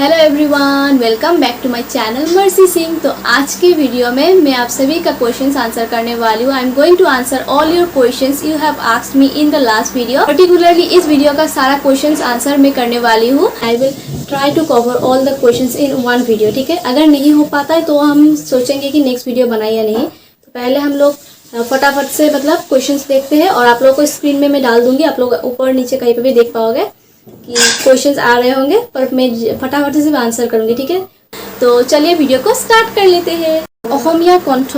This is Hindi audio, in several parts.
Hello everyone, welcome back to my channel Mercy Singh. तो आज की वीडियो में मैं आप सभी का क्वेश्चंस आंसर करने वाली हूँ। I am going to answer all your questions you have asked me in the last video. Particularly इस वीडियो का सारा क्वेश्चंस आंसर मैं करने वाली हूँ। I will try to cover all the questions in one video, ठीक है। अगर नहीं हो पाता है तो हम सोचेंगे कि नेक्स्ट वीडियो बनाए या नहीं। तो पहले हम लोग फटाफट से क्वेश्चंस देखते हैं और आप लोगों को स्क्रीन में मैं डाल दूंगी। आप लोग ऊपर नीचे कहीं पे भी देख पाओगे कि क्वेश्चंस आ रहे होंगे, पर मैं फटाफट से आंसर करूंगी, ठीक है। तो चलिए वीडियो को स्टार्ट कर लेते हैं। अहोमिया कंठ,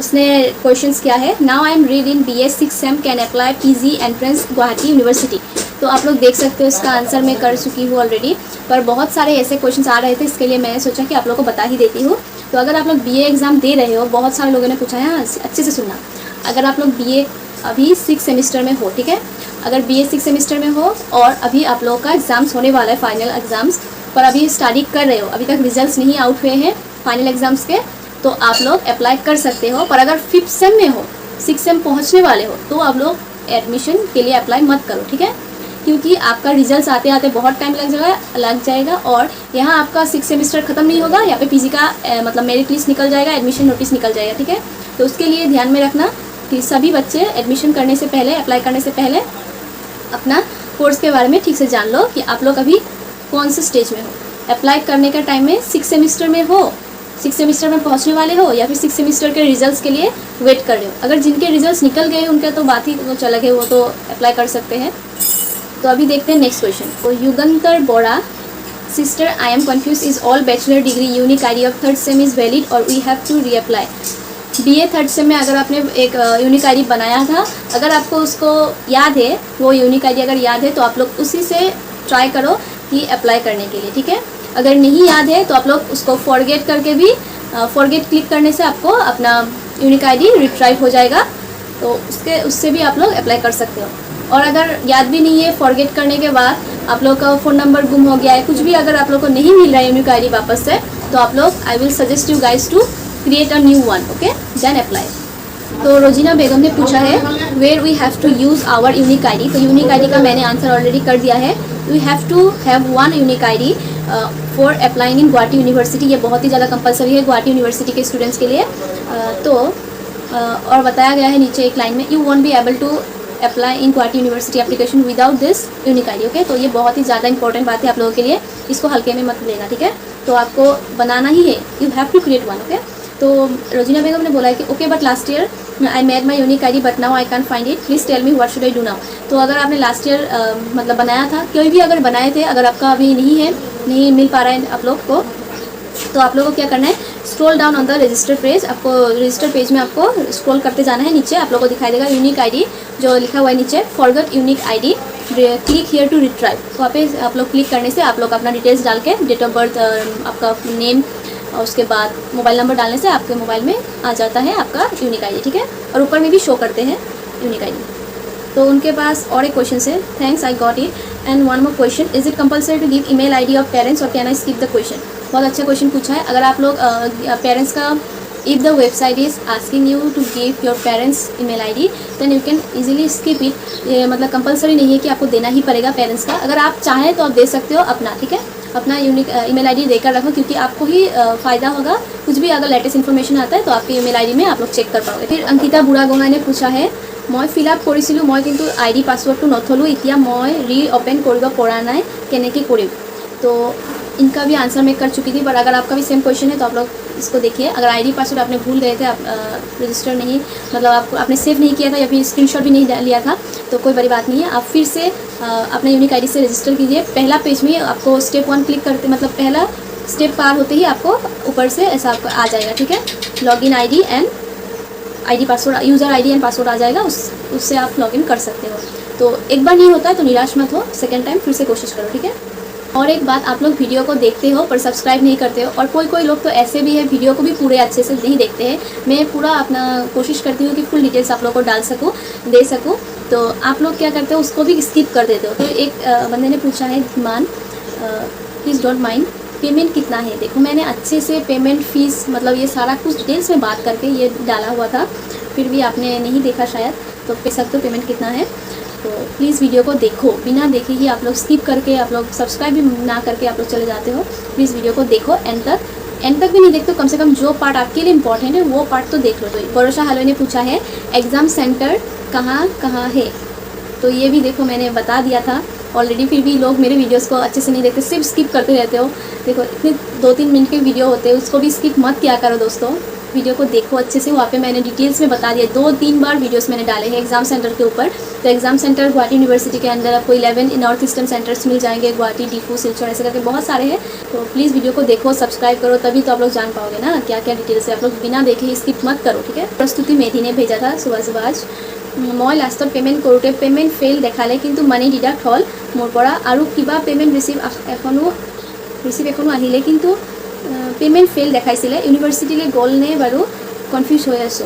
उसने क्वेश्चंस किया है। Now I am read in BA 6 same can apply PG entrance Guwahati university. तो आप लोग देख सकते हो, इसका आंसर मैं कर चुकी हूँ ऑलरेडी, पर बहुत सारे ऐसे क्वेश्चंस आ रहे थे, इसके लिए मैंने सोचा कि आप लोग को बता ही देती हूँ। तो अगर आप लोग BA एग्ज़ाम दे रहे हो, बहुत सारे लोगों ने पूछा है, अच्छे से सुनना। अगर आप लोग BA अभी 6 सेमेस्टर में हो, ठीक है, अगर BA 6 सेमेस्टर में हो और अभी आप लोगों का एग्ज़ाम्स होने वाला है, फाइनल एग्ज़ाम्स, पर अभी स्टडी कर रहे हो, अभी तक रिजल्ट्स नहीं आउट हुए हैं फाइनल एग्ज़ाम्स के, तो आप लोग अप्लाई कर सकते हो। पर अगर 5th सेम में हो, 6 सेम पहुंचने वाले हो, तो आप लोग एडमिशन के लिए अप्लाई मत करो, ठीक है, क्योंकि आपका रिजल्ट्स आते आते बहुत टाइम लग जाएगा और यहाँ आपका 6 सेमेस्टर ख़त्म नहीं होगा, यहाँ पे PG का मेरिट लिस्ट निकल जाएगा, एडमिशन नोटिस निकल जाएगा, ठीक है। तो उसके लिए ध्यान में रखना कि सभी बच्चे एडमिशन करने से पहले, अप्लाई करने से पहले अपना कोर्स के बारे में ठीक से जान लो कि आप लोग अभी कौन से स्टेज में हो। अप्लाई करने का टाइम में 6 सेमेस्टर में हो, 6 सेमेस्टर में पहुंचने वाले हो, या फिर 6 सेमेस्टर के रिजल्ट्स के लिए वेट कर रहे हो। अगर जिनके रिजल्ट्स निकल गए उनका तो बात ही कुछ अलग है, वो तो अप्लाई कर सकते हैं। तो अभी देखते हैं नेक्स्ट क्वेश्चन। तो Yugantar Bora, sister I am confuse, is all bachelor degree unique ID of 3rd sem is valid और we have to reapply. BA 3rd sem में अगर आपने एक यूनिक ID बनाया था, अगर आपको उसको याद है, वो यूनिक ID अगर याद है, तो आप लोग उसी से ट्राई करो कि अप्लाई करने के लिए, ठीक है। अगर नहीं याद है तो आप लोग उसको फॉरगेट करके भी, फॉरगेट क्लिक करने से आपको अपना यूनिक ID रिट्राइव हो जाएगा, तो उससे भी आप लोग अप्लाई कर सकते हो। और अगर याद भी नहीं है, फॉरगेट करने के बाद आप लोग का फ़ोन नंबर गुम हो गया है, कुछ भी अगर आप लोग को नहीं मिल रहा है यूनिक ID वापस से, तो आप लोग, I will suggest you guys to create a new one, okay, then apply. तो रोजीना बेगम ने पूछा है where we have to use our unique ID। तो यूनिक ID का मैंने आंसर ऑलरेडी कर दिया है। We have to have one unique ID for applying in Guwahati university. ये बहुत ही ज़्यादा कंपलसरी है गुवाहाटी यूनिवर्सिटी के स्टूडेंट्स के लिए। और बताया गया है नीचे एक लाइन में, you won't be able to apply in Guwahati university application without this unique ID, okay. तो ये बहुत ही ज़्यादा इंपॉर्टेंट बात है आप लोगों के लिए, इसको हल्के में मत लेना, ठीक है। तो आपको बनाना ही है, you have to create one, okay. तो रोजीना बेगम ने बोला है कि okay but last year I made my unique ID but now I can find it, please tell me what should I do now. तो अगर आपने लास्ट ईयर बनाया था, कोई भी अगर बनाए थे, अगर आपका अभी नहीं मिल पा रहा है आप लोग को, तो आप लोगों को क्या करना है, scroll down on the register page. आपको रजिस्टर पेज में आपको स्क्रॉल करते जाना है, नीचे आप लोगों को दिखाई देगा यूनिक ID जो लिखा हुआ है नीचे, forget unique ID, click here to retrieve. तो वहाँ पे आप लोग क्लिक करने से आप लोग अपना डिटेल्स डाल के, डेट ऑफ बर्थ, आपका नेम और उसके बाद मोबाइल नंबर डालने से आपके मोबाइल में आ जाता है आपका यूनिक ID, ठीक है। और ऊपर में भी शो करते हैं यूनिक ID। तो उनके पास और एक क्वेश्चन है, thanks I got it and one more question, is it compulsory to give email ID of parents और can I skip the question. बहुत अच्छा क्वेश्चन पूछा है। अगर आप लोग पेरेंट्स का, if the website is asking you to give your parents email ID then you can easily skip it. ये कंपलसरी नहीं है कि आपको देना ही पड़ेगा पेरेंट्स का, अगर आप चाहें तो आप दे सकते हो अपना, ठीक है। अपना यूनिक ईमेल ID देकर रखो, क्योंकि आपको ही फ़ायदा होगा। कुछ भी अगर लेटेस्ट इन्फॉर्मेशन आता है तो आपके ईमेल ID में आप लोग चेक कर पाओगे। फिर अंकिता बुढ़ागोहाई ने पूछा है, मैं फिल आप কৰিছিলোঁ, मैं किन्तु ID पासवर्ड तो नथलो, इतना मैं रीओपन কৰিব পৰা নাই, केनेके কৰিম। तो इनका भी आंसर मैं कर चुकी थी, पर अगर आपका भी सेम क्वेश्चन है तो आप लोग इसको देखिए। अगर ID पासवर्ड आपने भूल गए थे, आप रजिस्टर नहीं, आपने सेव नहीं किया था या फिर स्क्रीनशॉट भी नहीं लिया था, तो कोई बड़ी बात नहीं है। आप फिर से अपने यूनिक ID से रजिस्टर कीजिए। पहला पेज में आपको स्टेप 1 क्लिक करते, पहला स्टेप पार होते ही आपको ऊपर से ऐसा आपको आ जाएगा, ठीक है। Login ID and ID password, user ID and password आ जाएगा, उससे आप लॉगिन कर सकते हो। तो एक बार नहीं होता है तो निराश मत हो, सेकेंड टाइम फिर से कोशिश करो, ठीक है। और एक बात, आप लोग वीडियो को देखते हो पर सब्सक्राइब नहीं करते हो, और कोई लोग तो ऐसे भी है वीडियो को भी पूरे अच्छे से नहीं देखते हैं। मैं पूरा अपना कोशिश करती हूँ कि फुल डिटेल्स आप लोग को दे सकूँ, तो आप लोग क्या करते हो, उसको भी स्किप कर देते हो। तो एक बंदे ने पूछा है, Dhiman, please don't mind, payment कितना है। देखो मैंने अच्छे से पेमेंट फ़ीस ये सारा कुछ डिटेल्स में बात करके ये डाला हुआ था, फिर भी आपने नहीं देखा शायद, तो देख सकते हो पेमेंट कितना है। तो प्लीज़ वीडियो को देखो, बिना देखे ही आप लोग स्किप करके, आप लोग सब्सक्राइब भी ना करके आप लोग चले जाते हो। प्लीज़ वीडियो को देखो एंड तक भी नहीं देखते तो कम से कम जो पार्ट आपके लिए इंपॉर्टेंट है वो पार्ट तो देख लो। तो भरोसा हलवे ने पूछा है एग्ज़ाम सेंटर कहाँ कहाँ है, तो ये भी देखो मैंने बता दिया था ऑलरेडी, फिर भी लोग मेरे वीडियोस को अच्छे से नहीं देखते, सिर्फ स्किप करते रहते हो। देखो इतने 2-3 मिनट के वीडियो होते हैं, उसको भी स्किप मत किया करो दोस्तों। वीडियो को देखो अच्छे से, वहाँ पे मैंने डिटेल्स में बता दिया, 2-3 बार वीडियोस मैंने डाले हैं एग्ज़ाम सेंटर के ऊपर। तो एग्ज़ाम सेंटर गुवाहाटी यूनिवर्सिटी के अंदर आपको 11 नॉर्थ ईस्टर्न सेंटर्स मिल जाएंगे, गुवाहाटी, डीफू, सिलचर, ऐसे करके बहुत सारे हैं। तो प्लीज़ वीडियो को देखो, सब्सक्राइब करो, तभी तो आप लोग जान पाओगे ना क्या क्या डिटेल्स है। आप लोग बिना देखे स्किप मत करो, ठीक है। प्रस्तुति मेधी ने भेजा था सुबह आज, मैं लास्टत पेमेंट करोते पेमेंट फेल देखाले किन्तु मानी डिडक्ट हल मोर परा आरु किबा पेमेंट रिसिव एखोनो आहिले किन्तु पेमेंट फेल देखाइसिले यूनिवर्सिटीले गल ने बारू कन्फ्यूज हो आसो।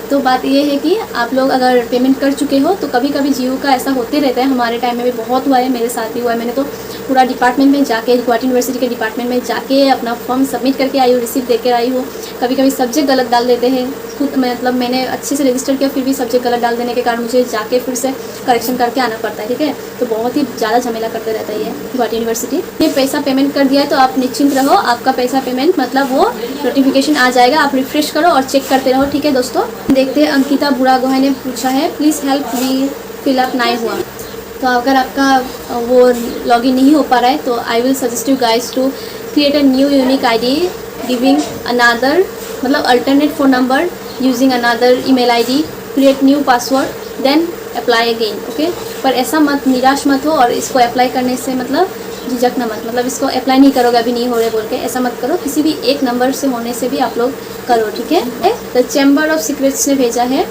तो बात ये है कि आप लोग अगर पेमेंट कर चुके हो तो कभी कभी जीओ का ऐसा होते रहता है, हमारे टाइम में भी बहुत हुआ है, मेरे साथ भी हुआ है। मैंने तो पूरा डिपार्टमेंट में जाके, गुवाहाटी यूनिवर्सिटी के डिपार्टमेंट में जाके अपना फॉर्म सबमिट करके आई हूँ, रिसीप्ट देकर आई हूँ। कभी कभी सब्जेक्ट गलत डाल देते हैं, खुद मतलब मैंने अच्छे से रजिस्टर किया फिर भी सब्जेक्ट गलत डाल देने के कारण मुझे जाके फिर से करेक्शन करके आना पड़ता है, ठीक है। तो बहुत ही ज़्यादा झमेला करते रहता है ये गुवाहाटी यूनिवर्सिटी। ये पैसा पेमेंट कर दिया है तो आप निश्चिंत रहो, आपका पैसा पेमेंट मतलब वो नोटिफिकेशन आ जाएगा, आप रिफ्रेश करो और चेक करते रहो, ठीक है दोस्तों। देखते हैं अंकिता बुरागोहाई ने पूछा है प्लीज़ हेल्प मी फिलअप नहीं हुआ। तो अगर आपका वो लॉगिन नहीं हो पा रहा है तो I will suggest you guys to create a new unique ID giving another मतलब alternate phone number using another email ID, create new password then apply again, okay. पर ऐसा मत निराश मत हो और इसको अप्लाई करने से मतलब झिझकना मत, मतलब इसको अप्लाई नहीं करोगे अभी नहीं हो रहे बोल के ऐसा मत करो, किसी भी एक नंबर से होने से भी आप लोग करो, ठीक है। द चैम्बर ऑफ सीक्रेट्स ने भेजा है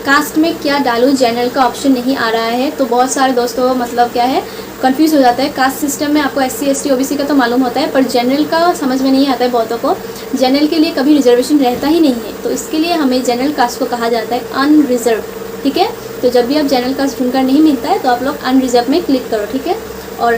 कास्ट में क्या डालूँ, जनरल का ऑप्शन नहीं आ रहा है। तो बहुत सारे दोस्तों मतलब क्या है कंफ्यूज हो जाता है। कास्ट सिस्टम में आपको SC ST OBC का तो मालूम होता है पर जनरल का समझ में नहीं आता है बहुतों को। जनरल के लिए कभी रिजर्वेशन रहता ही नहीं है, तो इसके लिए हमें जनरल कास्ट को कहा जाता है अनरिजर्व, ठीक है। तो जब भी आप जनरल कास्ट ढूंढकर नहीं मिलता है तो आप लोग अनरिजर्व में क्लिक करो, ठीक है। और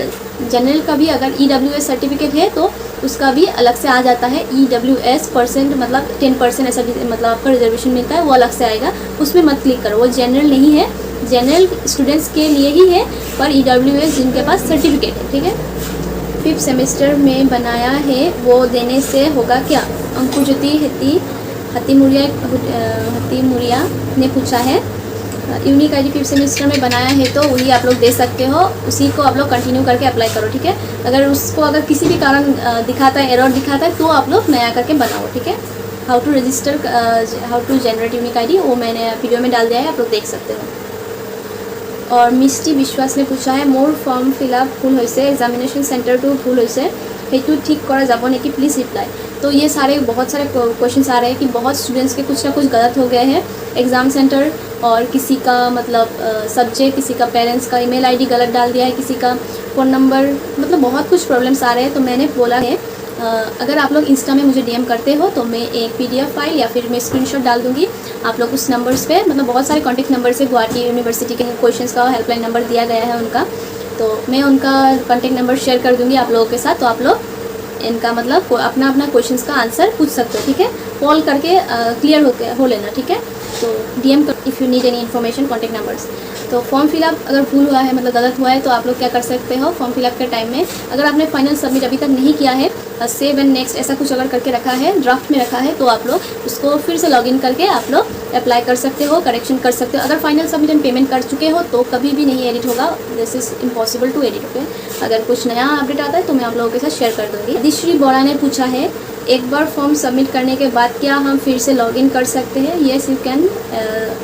जनरल का भी अगर EWS सर्टिफिकेट है तो उसका भी अलग से आ जाता है EWS परसेंट मतलब 10% ऐसा मतलब आपका रिजर्वेशन मिलता है, वो अलग से आएगा, उसमें मत क्लिक करो, वो जनरल नहीं है, जनरल स्टूडेंट्स के लिए ही है पर EWS जिनके पास सर्टिफिकेट है, ठीक है। 5th सेमेस्टर में बनाया है वो देने से होगा क्या, अंकुज्योति हतीमुरिया ने पूछा है। यूनिक आईडी 5th सेमेस्टर में बनाया है तो वही आप लोग दे सकते हो, उसी को आप लोग कंटिन्यू करके अप्लाई करो, ठीक है। अगर किसी भी कारण दिखाता है, एरर दिखाता है तो आप लोग नया करके बनाओ, ठीक है। How to register, how to generate unique ID वो मैंने वीडियो में डाल दिया है, आप लोग देख सकते हो। और मिष्टी विश्वास ने पूछा है मोर फॉर्म फिलअप भूल होइसे, एग्जामिनेशन सेंटर टू भूल होइसे, हेतु ठीक करा যাব नेকি प्लीज़ रिप्लाई। तो ये बहुत सारे क्वेश्चंस आ रहे हैं कि बहुत स्टूडेंट्स के कुछ ना कुछ गलत हो गए हैं एग्ज़ाम सेंटर, और किसी का मतलब सब्जेक्ट, किसी का पेरेंट्स का ईमेल आईडी गलत डाल दिया है, किसी का फ़ोन नंबर, मतलब बहुत कुछ प्रॉब्लम्स आ रहे हैं। तो मैंने बोला है अगर आप लोग इंस्टा में मुझे DM करते हो तो मैं एक PDF फाइल या फिर मैं स्क्रीनशॉट डाल दूँगी, आप लोग उस नंबर्स पे मतलब बहुत सारे कॉन्टेक्ट नंबर से गुवाहाटी यूनिवर्सिटी के क्वेश्चंस का हेल्पलाइन नंबर दिया गया है उनका, तो मैं उनका कॉन्टेक्ट नंबर शेयर कर दूँगी आप लोगों के साथ, तो आप लोग इनका मतलब अपना अपना क्वेश्चंस का आंसर पूछ सकते हो, ठीक है। कॉल करके क्लियर हो लेना, ठीक है। तो DM कर if you need any information contact numbers. तो फॉर्म फिलअप अगर भूल हुआ है मतलब गलत हुआ है तो आप लोग क्या कर सकते हो, फॉर्म फिलअप के टाइम में अगर आपने फाइनल सबमिट अभी तक नहीं किया है, सेव एंड नेक्स्ट ऐसा कुछ अगर करके रखा है, ड्राफ्ट में रखा है, तो आप लोग उसको फिर से लॉगिन करके आप लोग अप्लाई कर सकते हो, करेक्शन कर सकते हो। अगर फाइनल सबमिट एंड पेमेंट कर चुके हो तो कभी भी नहीं एडिट होगा, this is impossible to edit, okay. अगर कुछ नया अपडेट आता है तो मैं आप लोगों के साथ शेयर कर दूँगी। दिश्री बोरा ने पूछा है एक बार फॉर्म सबमिट करने के बाद क्या हम फिर से लॉगिन कर सकते हैं? Yes you can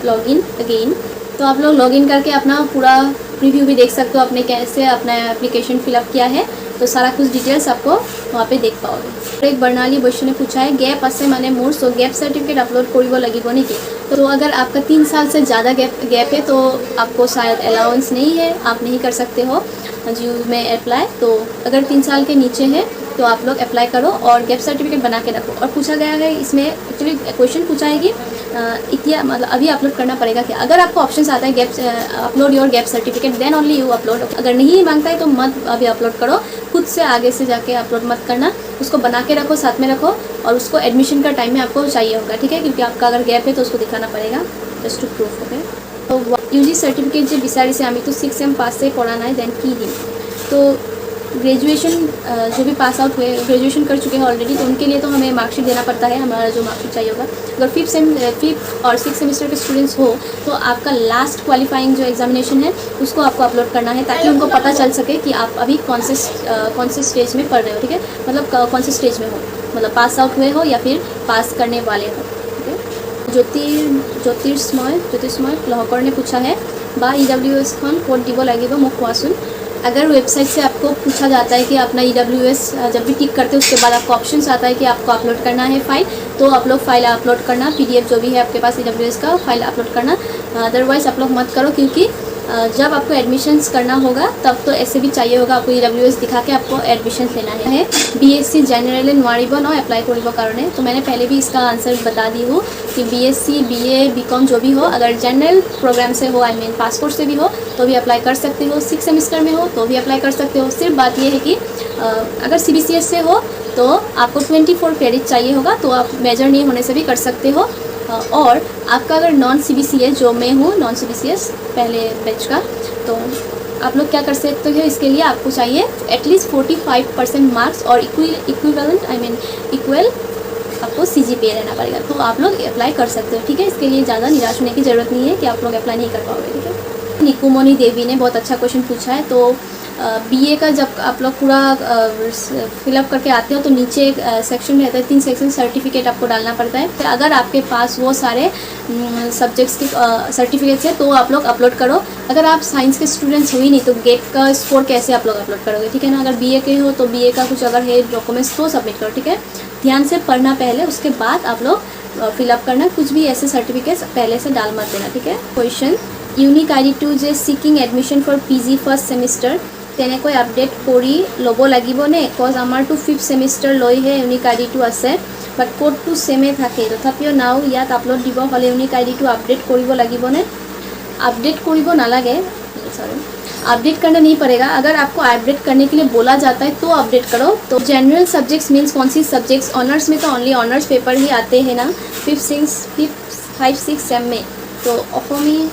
login again. तो आप लोग लॉगिन करके अपना पूरा रिव्यू भी देख सकते हो, आपने कैसे अपना एप्लीकेशन फिलअप किया है, तो सारा कुछ डिटेल्स आपको वहाँ पे देख पाओगे। एक बर्णाली वैश्य ने पूछा है गैप आसे माने मोर सो गैप सर्टिफिकेट अपलोड करिब लागिब नेকি। तो अगर आपका 3 साल से ज़्यादा गैप है तो आपको शायद अलाउंस नहीं है, आप नहीं कर सकते हो जीओ में अप्लाई। तो अगर 3 साल के नीचे है तो आप लोग अप्लाई करो और गैप सर्टिफिकेट बना के रखो। और पूछा गया है इसमें एक्चुअली क्वेश्चन पूछा है कि इतना मतलब अभी अपलोड करना पड़ेगा क्या। अगर आपको ऑप्शन आता है gap upload your gap certificate then only you upload. अगर नहीं मांगता है तो मत अभी अपलोड करो, खुद से आगे से जाके अपलोड मत करना, उसको बना के रखो, साथ में रखो और उसको एडमिशन का टाइम में आपको चाहिए होगा, ठीक है, क्योंकि आपका अगर गैप है तो उसको दिखाना पड़ेगा जस्ट टू प्रूफ, ओके। तो ইউজি সার্টিফিকেট যে বিচাৰিছে আমিতো 6 এম পাছে কৰা নাই দেন কি দিম। तो ग्रेजुएशन जो भी पास आउट हुए ग्रेजुएशन कर चुके हैं ऑलरेडी तो उनके लिए तो हमें मार्कशीट देना पड़ता है, हमारा जो मार्कशीट चाहिए होगा। अगर फिफ्थ और सिक्स सेमेस्टर के स्टूडेंट्स हो तो आपका लास्ट क्वालिफाइंग जो एग्जामिनेशन है उसको आपको अपलोड करना है, ताकि उनको पता चल सके कि आप अभी कौन से स्टेज में पढ़ रहे हो, ठीक है, मतलब कौन से स्टेज में हो, मतलब पास आउट हुए हो या फिर पास करने वाले हो, ठीक है। ज्योतिषमय लहकर ने पूछा है बा EWS खन कोड দিব লাগিব মোক কোৱাচোন। अगर वेबसाइट से आपको पूछा जाता है कि अपना EWS जब भी टिक करते हैं उसके बाद आपको ऑप्शन आता है कि आपको अपलोड करना है फाइल, तो आप लोग फाइल अपलोड करना, PDF जो भी है आपके पास EWS का फाइल अपलोड करना। अदरवाइज़ आप लोग मत करो, क्योंकि जब आपको एडमिशन्स करना होगा तब तो ऐसे भी चाहिए होगा आपको EWS दिखा के आपको एडमिशन लेना है। BSc जनरल नोवारिब न एप्लाई करिब कारणे, तो मैंने पहले भी इसका आंसर बता दी हूँ कि BSc BA BCom जो भी हो, अगर जनरल प्रोग्राम से हो, आई मीन पासपोर्ट से भी हो तो भी अप्लाई कर सकते हो, 6 सेमेस्टर में हो तो भी अप्लाई कर सकते हो। सिर्फ बात यह है कि अगर CBCS से हो तो आपको 24 क्रेडिट चाहिए होगा, तो आप मेजर नहीं होने से भी कर सकते हो। और आपका अगर नॉन CBCS जो मैं हूँ नॉन CBCS पहले बैच का, तो आप लोग क्या कर सकते हो, इसके लिए आपको चाहिए एटलीस्ट 45% मार्क्स और इक्विवेलेंट आई मीन इक्वल आपको CGPA रहना पड़ेगा, तो आप लोग अप्लाई कर सकते हो, ठीक है। इसके लिए ज़्यादा निराश होने की ज़रूरत नहीं है कि आप लोग अप्लाई नहीं कर पाओगे, ठीक है। निकुमोनी देवी ने बहुत अच्छा क्वेश्चन पूछा है। तो BA का जब आप लोग पूरा फिलअप करके आते हो तो नीचे एक सेक्शन रहता है, 3 सेक्शन सर्टिफिकेट आपको डालना पड़ता है। तो अगर आपके पास वो सारे सब्जेक्ट्स के सर्टिफिकेट्स है तो आप लोग अपलोड करो। अगर आप साइंस के स्टूडेंट्स हो ही नहीं तो गेट का स्कोर कैसे आप लोग अपलोड करोगे, ठीक है ना। अगर BA के हो तो BA का कुछ अगर है डॉक्यूमेंट्स तो सबमिट करो, ठीक है। ध्यान से पढ़ना पहले, उसके बाद आप लोग फिलअप करना। कुछ भी ऐसे सर्टिफिकेट्स पहले से डाल मत देना, ठीक है। क्वेश्चन ইউনিক ID2 যে seeking admission for PG first semester তেনেকৈ আপডেট কৰি ল'ব লাগিবনে? কজ আমাৰতো 5th সেমিষ্টাৰ লৈহে ইউনিক ID2 আছে, বাট কোডটো সেমে থাকে, তথাপিও নাও ইয়াত আপলোড দিব হ'লে ইউনিক ID2 আপডেট কৰিব লাগিবনে? अपडेट কৰিব নালাগে, सॉरी अपडेट करना नहीं पड़ेगा। अगर आपको अपडेट करने के लिए बोला जाता है तो अपडेट करो। तो जनरल सब्जेक्ट्स मीन्स कौन सी सब्जेक्ट्स? ऑनर्स में तो ओनली ऑनर्स पेपर ही आते हैं ना 5, 6 सेम में। तो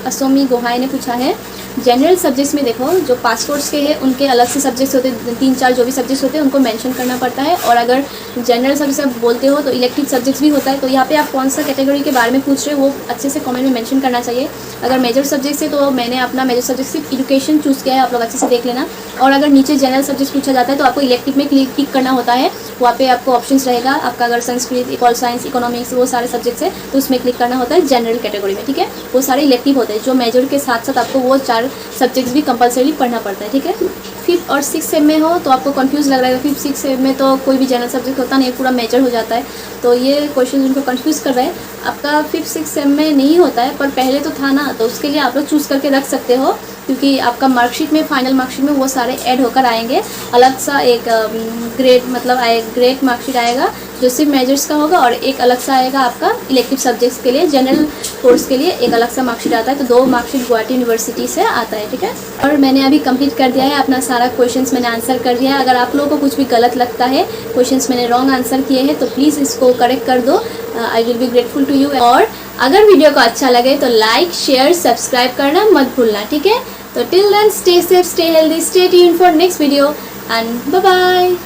असोमी गोहाई ने पूछा है जनरल सब्जेक्ट्स में देखो जो पासपोर्ट्स के हैं उनके अलग से सब्जेक्ट्स होते हैं, 3-4 जो भी सब्जेक्ट्स होते हैं उनको मेंशन करना पड़ता है। और अगर जनरल सब्जेक्ट्स आप बोलते हो तो इलेक्टिव सब्जेक्ट्स भी होता है। तो यहाँ पे आप कौन सा कैटेगरी के बारे में पूछ रहे हो वो अच्छे से कमेंट में मेंशन करना चाहिए। अगर मेजर सब्जेक्ट्स है तो मैंने अपना मेजर सब्जेक्ट सिर्फ एजुकेशन चूज़ किया है, आप लोग अच्छे से देख लेना। और अगर नीचे जनरल सब्जेक्ट पूछा जाता है तो आपको इलेक्टिव में क्लिक करना होता है, वहाँ पे आपको ऑप्शंस रहेगा आपका। अगर संस्कृत, पॉल साइंस, इकोनॉमिक्स वो सारे सब्जेक्ट्स है तो उसमें क्लिक करना होता है जनरल कैटेगरी में, ठीक है। वो सारे इलेक्टिव होते हैं, जो मेजर के साथ साथ आपको वो 4 सब्जेक्ट्स भी कंपलसरी पढ़ना पड़ता है, ठीक है। 5th और 6th सेम में हो तो आपको कंफ्यूज लग रहा है, 5th 6th सेम में तो कोई भी जनरल सब्जेक्ट होता नहीं, पूरा मेजर हो जाता है। तो ये क्वेश्चन उनको कंफ्यूज कर रहे हैं। आपका 5th 6th सेम में नहीं होता है, पर पहले तो था ना, तो उसके लिए आप लोग चूज़ करके रख सकते हो, क्योंकि आपका मार्कशीट में, फाइनल मार्कशीट में वो सारे ऐड होकर आएंगे। अलग सा एक ग्रेड मतलब ग्रेड मार्कशीट आएगा जो सिर्फ मेजर्स का होगा, और एक अलग सा आएगा आपका इलेक्टिव सब्जेक्ट्स के लिए, जनरल कोर्स के लिए एक अलग सा मार्कशीट आता है। तो 2 मार्कशीट गुवाहाटी यूनिवर्सिटी से आता है, ठीक है। और मैंने अभी कंप्लीट कर दिया है अपना सारा क्वेश्चंस, मैंने आंसर कर दिया है। अगर आप लोगों को कुछ भी गलत लगता है, क्वेश्चंस मैंने रॉन्ग आंसर किए हैं, तो प्लीज़ इसको करेक्ट कर दो। I will be grateful to you. और अगर वीडियो को अच्छा लगे तो लाइक, शेयर, सब्सक्राइब करना मत भूलना, ठीक है। तो till then stay safe, stay healthy, stay tuned for next video and bye bye.